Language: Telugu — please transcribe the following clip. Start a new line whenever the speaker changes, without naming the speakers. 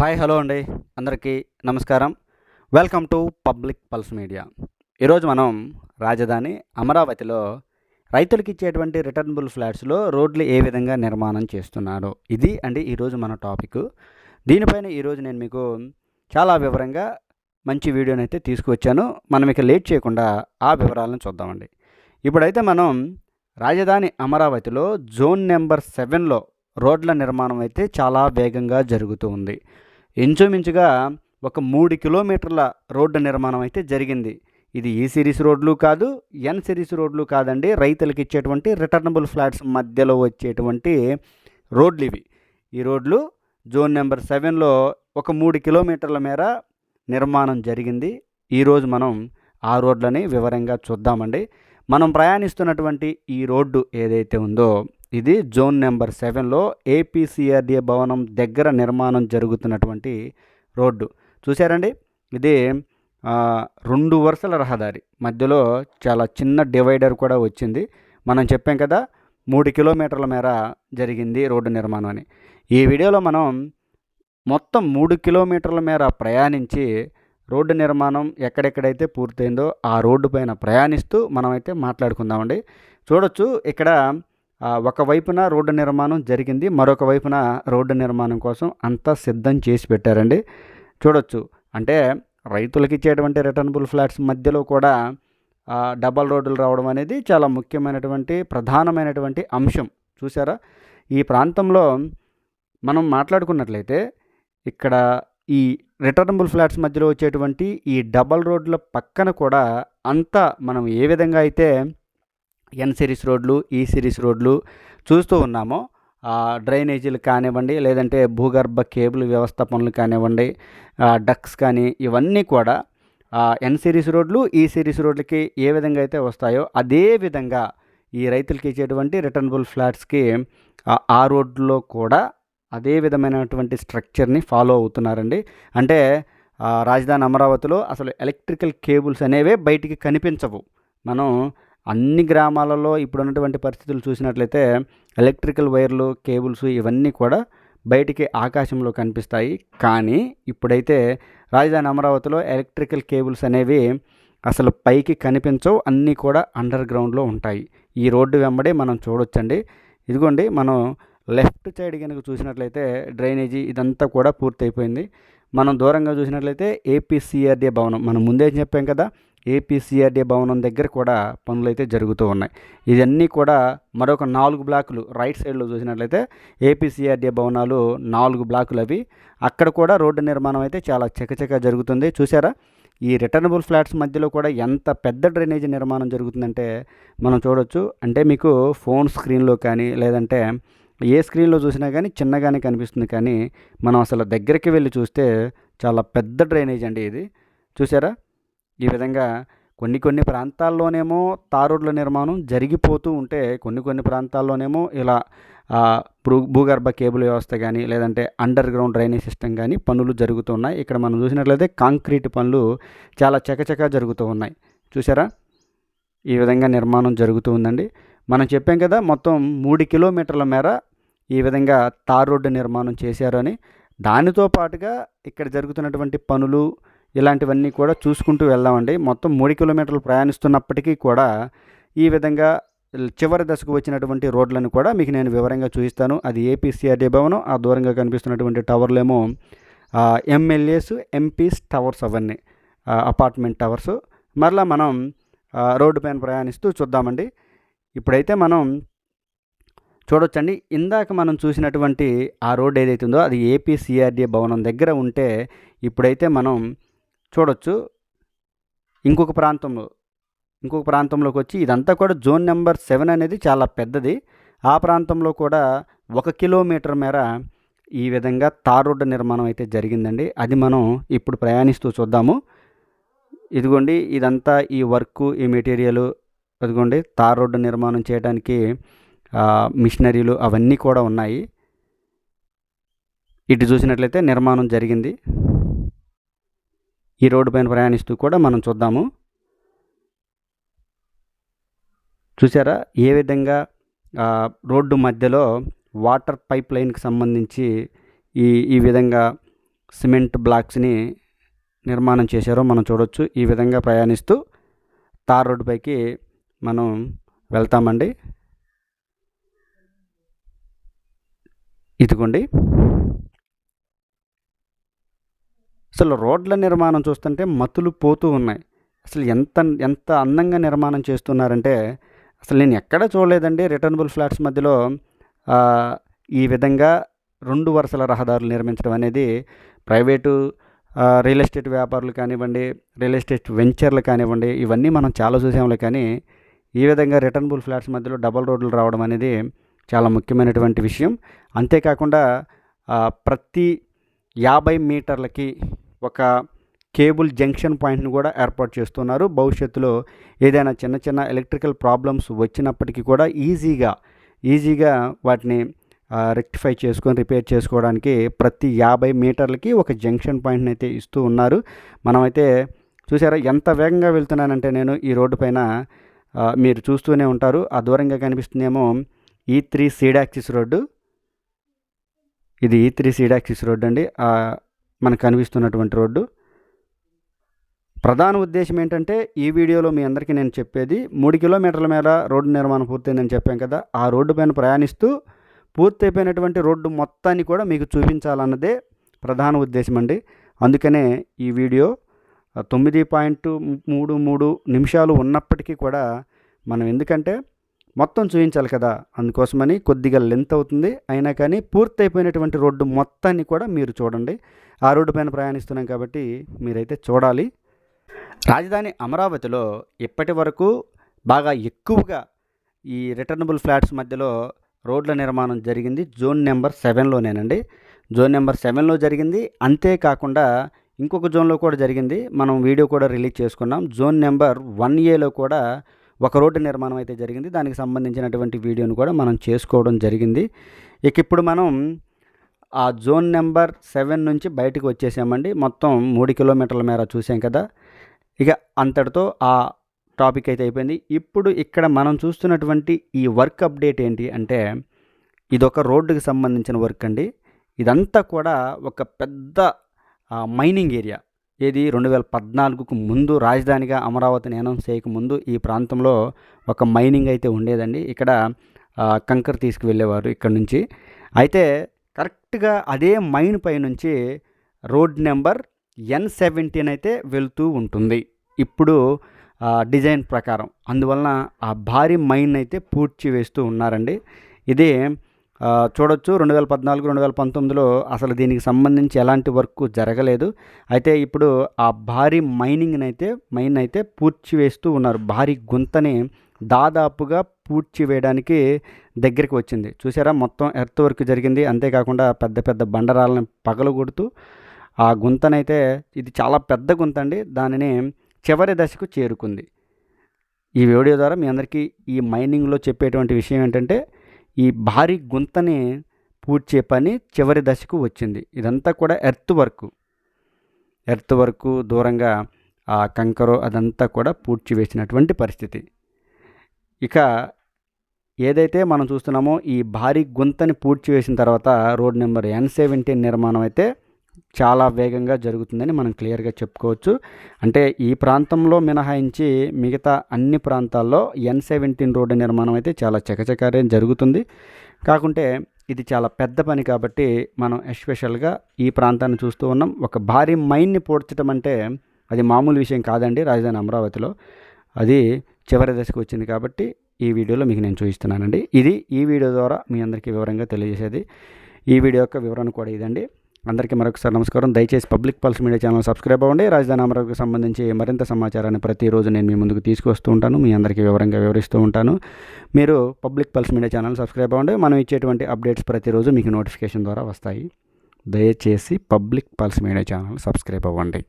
హాయ్ హలో అండి, అందరికీ నమస్కారం. Welcome to public pulse media. ఈరోజు మనం రాజధాని అమరావతిలో రైతులకు ఇచ్చేటువంటి రిటర్నబుల్ ఫ్లాట్స్లో రోడ్లు ఏ విధంగా నిర్మాణం చేస్తున్నారు, ఇది అండి ఈరోజు మన టాపిక్. దీనిపైన ఈరోజు నేను మీకు చాలా వివరంగా మంచి వీడియోని అయితే తీసుకువచ్చాను. మనం ఇక లేట్ చేయకుండా ఆ వివరాలను చూద్దామండి. ఇప్పుడైతే మనం రాజధాని అమరావతిలో జోన్ నెంబర్ 7లో రోడ్ల నిర్మాణం అయితే చాలా వేగంగా జరుగుతూ ఉంది. ఇంచుమించుగా ఒక 3 కిలోమీటర్ల రోడ్డు నిర్మాణం అయితే జరిగింది. ఇది ఈ సిరీస్ రోడ్లు కాదు, ఎన్ సిరీస్ రోడ్లు కాదండి. రైతులకు ఇచ్చేటువంటి రిటర్నబుల్ ఫ్లాట్స్ మధ్యలో వచ్చేటువంటి రోడ్లు ఇవి. ఈ రోడ్లు జోన్ నెంబర్ 7లో ఒక 3 కిలోమీటర్ల మేర నిర్మాణం జరిగింది. ఈరోజు మనం ఆ రోడ్లని వివరంగా చూద్దామండి. మనం ప్రయాణిస్తున్నటువంటి ఈ రోడ్డు ఏదైతే ఉందో ఇది జోన్ నెంబర్ 7లో ఏపీసీఆర్డీఏ భవనం దగ్గర నిర్మాణం జరుగుతున్నటువంటి రోడ్డు. చూసారండి, ఇది 2 వరుసల రహదారి మధ్యలో చాలా చిన్న డివైడర్ కూడా వచ్చింది. మనం చెప్పాం కదా 3 కిలోమీటర్ల మేర జరిగింది రోడ్డు నిర్మాణం అని. ఈ వీడియోలో మనం మొత్తం 3 కిలోమీటర్ల మేర ప్రయాణించి రోడ్డు నిర్మాణం ఎక్కడెక్కడైతే పూర్తయిందో ఆ రోడ్డు పైన ప్రయాణిస్తూ మనమైతే మాట్లాడుకుందామండి. చూడొచ్చు, ఇక్కడ ఒకవైపున రోడ్డు నిర్మాణం జరిగింది, మరొక వైపున రోడ్డు నిర్మాణం కోసం అంతా సిద్ధం చేసి పెట్టారండి. చూడొచ్చు, అంటే రైతులకు ఇచ్చేటువంటి రిటర్నబుల్ ఫ్లాట్స్ మధ్యలో కూడా డబల్ రోడ్డులు రావడం అనేది చాలా ముఖ్యమైనటువంటి ప్రధానమైనటువంటి అంశం. చూసారా, ఈ ప్రాంతంలో మనం మాట్లాడుకున్నట్లయితే ఇక్కడ ఈ రిటర్నబుల్ ఫ్లాట్స్ మధ్యలో వచ్చేటువంటి ఈ డబల్ రోడ్ల పక్కన కూడా అంతా మనం ఏ విధంగా అయితే ఎన్ సిరీస్ రోడ్లు, ఈ సిరీస్ రోడ్లు చూస్తూ ఉన్నామో డ్రైనేజీలు కానివ్వండి, లేదంటే భూగర్భ కేబుల్ వ్యవస్థ పనులు కానివ్వండి, డక్స్ కానీ, ఇవన్నీ కూడా ఎన్ సిరీస్ రోడ్లు, ఈ సిరీస్ రోడ్లకి ఏ విధంగా అయితే వస్తాయో అదే విధంగా ఈ రైతులకి ఇచ్చేటువంటి రిటర్నబుల్ ఫ్లాట్స్కి ఆ రోడ్లో కూడా అదే విధమైనటువంటి స్ట్రక్చర్ని ఫాలో అవుతున్నారండి. అంటే రాజధాని అమరావతిలో అసలు ఎలక్ట్రికల్ కేబుల్స్ అనేవే బయటికి కనిపించవు. మనం అన్ని గ్రామాలలో ఇప్పుడు ఉన్నటువంటి పరిస్థితులు చూసినట్లయితే ఎలక్ట్రికల్ వైర్లు, కేబుల్స్ ఇవన్నీ కూడా బయటికి ఆకాశంలో కనిపిస్తాయి. కానీ ఇప్పుడైతే రాజధాని అమరావతిలో ఎలక్ట్రికల్ కేబుల్స్ అనేవి అసలు పైకి కనిపించవు, అన్నీ కూడా అండర్ గ్రౌండ్లో ఉంటాయి. ఈ రోడ్డు వెంబడే మనం చూడొచ్చండి. ఇదిగోండి, మనం లెఫ్ట్ సైడ్ కనుక చూసినట్లయితే డ్రైనేజీ ఇదంతా కూడా పూర్తయిపోయింది. మనం దూరంగా చూసినట్లయితే ఏపీసీఆర్డీఏ భవనం, మనం ముందే చెప్పాం కదా, ఏపీసీఆర్డీఏ భవనం దగ్గర కూడా పనులు అయితే జరుగుతూ ఉన్నాయి. ఇవన్నీ కూడా మరొక 4 బ్లాకులు రైట్ సైడ్లో చూసినట్లయితే ఏపీసీఆర్డీఏ భవనాలు 4 బ్లాకులు అవి. అక్కడ కూడా రోడ్డు నిర్మాణం అయితే చాలా చకచకా జరుగుతుంది. చూసారా, ఈ రిటర్నబుల్ ఫ్లాట్స్ మధ్యలో కూడా ఎంత పెద్ద డ్రైనేజీ నిర్మాణం జరుగుతుందంటే మనం చూడొచ్చు. అంటే మీకు ఫోన్ స్క్రీన్లో కానీ, లేదంటే ఏ స్క్రీన్లో చూసినా కానీ చిన్నగానే కనిపిస్తుంది, కానీ మనం అసలు దగ్గరికి వెళ్ళి చూస్తే చాలా పెద్ద డ్రైనేజ్ అండి ఇది. చూసారా, ఈ విధంగా కొన్ని ప్రాంతాల్లోనేమో తార్ రోడ్ల నిర్మాణం జరిగిపోతూ ఉంటే, కొన్ని ప్రాంతాల్లోనేమో ఇలా భూగర్భ కేబుల్ వ్యవస్థ కానీ, లేదంటే అండర్ గ్రౌండ్ డ్రైనేజ్ సిస్టమ్ కానీ పనులు జరుగుతూ ఉన్నాయి. ఇక్కడ మనం చూసినట్లయితే కాంక్రీట్ పనులు చాలా చకచకా జరుగుతూ ఉన్నాయి. చూసారా, ఈ విధంగా నిర్మాణం జరుగుతూ ఉందండి. మనం చెప్పాం కదా మొత్తం 3 కిలోమీటర్ల మేర ఈ విధంగా తార్ రోడ్డు నిర్మాణం చేశారని. దానితో పాటుగా ఇక్కడ జరుగుతున్నటువంటి పనులు ఇలాంటివన్నీ కూడా చూసుకుంటూ వెళ్దామండి. మొత్తం 3 కిలోమీటర్లు ప్రయాణిస్తున్నప్పటికీ కూడా ఈ విధంగా చివరి దశకు వచ్చినటువంటి రోడ్లను కూడా మీకు నేను వివరంగా చూపిస్తాను. అది ఏపీసీఆర్డీఏ భవనం, ఆ దూరంగా కనిపిస్తున్నటువంటి టవర్లేమో ఎమ్మెల్యేస్, ఎంపీస్ టవర్స్, అవన్నీ అపార్ట్మెంట్ టవర్స్. మరలా మనం రోడ్డు పైన ప్రయాణిస్తూ చూద్దామండి. ఇప్పుడైతే మనం చూడొచ్చండి, ఇందాక మనం చూసినటువంటి ఆ రోడ్ ఏదైతే ఉందో అది ఏపీసీఆర్డీఏ భవనం దగ్గర ఉంటే, ఇప్పుడైతే మనం చూడొచ్చు ఇంకొక ప్రాంతంలోకి వచ్చి ఇదంతా కూడా జోన్ నెంబర్ 7 అనేది చాలా పెద్దది. ఆ ప్రాంతంలో కూడా 1 కిలోమీటర్ మేర ఈ విధంగా తార్ రోడ్డు నిర్మాణం అయితే జరిగిందండి. అది మనం ఇప్పుడు ప్రయాణిస్తూ చూద్దాము. ఇదిగోండి, ఇదంతా ఈ వర్క్, ఈ మెటీరియల్, అదిగోండి తార్ రోడ్డు నిర్మాణం చేయడానికి మిషనరీలు అవన్నీ కూడా ఉన్నాయి. ఇటు చూసినట్లయితే నిర్మాణం జరిగింది. ఈ రోడ్డు పైన ప్రయాణిస్తూ కూడా మనం చూద్దాము. చూసారా, ఏ విధంగా రోడ్డు మధ్యలో వాటర్ పైప్ లైన్కి సంబంధించి ఈ విధంగా సిమెంట్ బ్లాక్స్ని నిర్మాణం చేశారో మనం చూడొచ్చు. ఈ విధంగా ప్రయాణిస్తూ తార్ రోడ్డు పైకి మనం వెళ్తామండి. ఇదిగోండి, అసలు రోడ్ల నిర్మాణం చూస్తుంటే మతులు పోతూ ఉన్నాయి. అసలు ఎంత ఎంత అందంగా నిర్మాణం చేస్తున్నారంటే అసలు నేను ఎక్కడ చూడలేదండి. రిటర్నబుల్ ఫ్లాట్స్ మధ్యలో ఈ విధంగా 2 వరుసల రహదారులు నిర్మించడం అనేది ప్రైవేటు రియల్ ఎస్టేట్ వ్యాపారులు కానివ్వండి, రియల్ ఎస్టేట్ వెంచర్లు కానివ్వండి, ఇవన్నీ మనం చాలా చూసాంలే. కానీ ఈ విధంగా రిటర్నబుల్ ఫ్లాట్స్ మధ్యలో డబల్ రోడ్లు రావడం అనేది చాలా ముఖ్యమైనటువంటి విషయం. అంతేకాకుండా ప్రతి 50 మీటర్లకి ఒక కేబుల్ జంక్షన్ పాయింట్ని కూడా ఏర్పాటు చేస్తున్నారు. భవిష్యత్తులో ఏదైనా చిన్న చిన్న ఎలక్ట్రికల్ ప్రాబ్లమ్స్ వచ్చినప్పటికీ కూడా ఈజీగా వాటిని రెక్టిఫై చేసుకొని రిపేర్ చేసుకోవడానికి ప్రతి 50 మీటర్లకి ఒక జంక్షన్ పాయింట్ని అయితే ఇస్తూ ఉన్నారు. మనమైతే చూసారా ఎంత వేగంగా వెళ్తున్నానంటే నేను ఈ రోడ్డు పైన, మీరు చూస్తూనే ఉంటారు. ఆ దూరంగా కనిపిస్తుందేమో E3 సీడ్ యాక్సిస్ రోడ్డు. ఇది E3 సీడ్ యాక్సిస్ రోడ్డు అండి, మనకు కనిపిస్తున్నటువంటి రోడ్డు. ప్రధాన ఉద్దేశం ఏంటంటే ఈ వీడియోలో మీ అందరికీ నేను చెప్పేది 3 కిలోమీటర్ల మేర రోడ్డు నిర్మాణం పూర్తయిందని చెప్పాను కదా. ఆ రోడ్డు పైన ప్రయాణిస్తూ పూర్తయిపోయినటువంటి రోడ్డు మొత్తాన్ని కూడా మీకు చూపించాలన్నదే ప్రధాన ఉద్దేశం అండి. అందుకనే ఈ వీడియో 9.33 నిమిషాలు ఉన్నప్పటికీ కూడా మనం, ఎందుకంటే మొత్తం చూపించాలి కదా, అందుకోసమని కొద్దిగా లెంత్ అవుతుంది. అయినా కానీ పూర్తయిపోయినటువంటి రోడ్డు మొత్తాన్ని కూడా మీరు చూడండి. ఆ రోడ్డు పైన ప్రయాణిస్తున్నాం కాబట్టి మీరైతే చూడాలి. రాజధాని అమరావతిలో ఇప్పటి వరకు బాగా ఎక్కువగా ఈ రిటర్నబుల్ ఫ్లాట్స్ మధ్యలో రోడ్ల నిర్మాణం జరిగింది జోన్ నెంబర్ 7లోనేనండి. జోన్ నెంబర్ 7లో జరిగింది. అంతేకాకుండా ఇంకొక జోన్లో కూడా జరిగింది. మనం వీడియో కూడా రిలీజ్ చేసుకున్నాం. జోన్ నెంబర్ 1Aలో కూడా ఒక రోడ్డు నిర్మాణం అయితే జరిగింది. దానికి సంబంధించినటువంటి వీడియోను కూడా మనం చేసుకోవడం జరిగింది. ఇక ఇప్పుడు మనం ఆ జోన్ నెంబర్ 7 నుంచి బయటకు వచ్చేసామండి. మొత్తం 3 కిలోమీటర్ల మేర చూసాం కదా. ఇక అంతటితో ఆ టాపిక్ అయితే అయిపోయింది. ఇప్పుడు ఇక్కడ మనం చూస్తున్నటువంటి ఈ వర్క్ అప్డేట్ ఏంటి అంటే, ఇదొక రోడ్డుకి సంబంధించిన వర్క్ అండి. ఇదంతా కూడా ఒక పెద్ద మైనింగ్ ఏరియా. ఏది 2014కు ముందు రాజధానిగా అమరావతిని అనౌన్స్ చేయకముందు ఈ ప్రాంతంలో ఒక మైనింగ్ అయితే ఉండేదండి. ఇక్కడ కంకర్ తీసుకువెళ్ళేవారు ఇక్కడ నుంచి. అయితే కరెక్ట్గా అదే మైన్ పై నుంచి రోడ్ నెంబర్ N17 అయితే వెళ్తూ ఉంటుంది ఇప్పుడు డిజైన్ ప్రకారం. అందువలన ఆ భారీ మైన్ అయితే పూడ్చి వేస్తూ ఉన్నారండి. ఇది చూడొచ్చు. 2014, 2019లో అసలు దీనికి సంబంధించి ఎలాంటి వర్క్ జరగలేదు. అయితే ఇప్పుడు ఆ భారీ మైన్ అయితే పూడ్చి వేస్తూ ఉన్నారు. భారీ గుంతని దాదాపుగా పూడ్చి వేయడానికి దగ్గరికి వచ్చింది. చూసారా, మొత్తం ఎర్త్ వర్క్ జరిగింది. అంతేకాకుండా పెద్ద పెద్ద బండరాలను పగలగొడుతూ ఆ గుంతనైతే, ఇది చాలా పెద్ద గుంత అండి, దానిని చివరి దశకు చేరుకుంది. ఈ వీడియో ద్వారా మీ అందరికీ ఈ మైనింగ్లో చెప్పేటువంటి విషయం ఏంటంటే, ఈ భారీ గుంతని పూడ్చే పని చివరి దశకు వచ్చింది. ఇదంతా కూడా ఎర్త్ వర్క్ దూరంగా ఆ కంకరో అదంతా కూడా పూడ్చి వేసినటువంటి పరిస్థితి. ఇక ఏదైతే మనం చూస్తున్నామో ఈ భారీ గుంతని పూడ్చి వేసిన తర్వాత రోడ్ నెంబర్ N17 నిర్మాణం అయితే చాలా వేగంగా జరుగుతుందని మనం క్లియర్గా చెప్పుకోవచ్చు. అంటే ఈ ప్రాంతంలో మినహాయించి మిగతా అన్ని ప్రాంతాల్లో N17 రోడ్డు నిర్మాణం అయితే చాలా చకచకారే జరుగుతుంది. కాకుంటే ఇది చాలా పెద్ద పని కాబట్టి మనం ఎస్పెషల్గా ఈ ప్రాంతాన్ని చూస్తూ ఉన్నాం. ఒక భారీ మైన్ని పూడ్చడం అంటే అది మామూలు విషయం కాదండి. రాజధాని అమరావతిలో అది చివరి దశకు వచ్చింది కాబట్టి ఈ వీడియోలో మీకు నేను చూపిస్తున్నానండి. ఇది ఈ వీడియో ద్వారా మీ అందరికీ వివరంగా తెలియజేసేది. ఈ వీడియో యొక్క వివరణ కూడా ఇదండి. అందరికీ మరొకసారి నమస్కారం. దయచేసి public pulse media channel subscribe అవ్వండి. రాజధాని అమరావతికి సంబంధించి మరింత సమాచారాన్ని ప్రతిరోజు నేను మీ ముందుకు తీసుకొస్తూ ఉంటాను, మీ అందరికీ వివరంగా వివరిస్తూ ఉంటాను. మీరు public pulse media channel subscribe అవ్వండి. మనం ఇచ్చేటువంటి అప్డేట్స్ ప్రతిరోజు మీకు నోటిఫికేషన్ ద్వారా వస్తాయి. దయచేసి public pulse media channel subscribe అవ్వండి.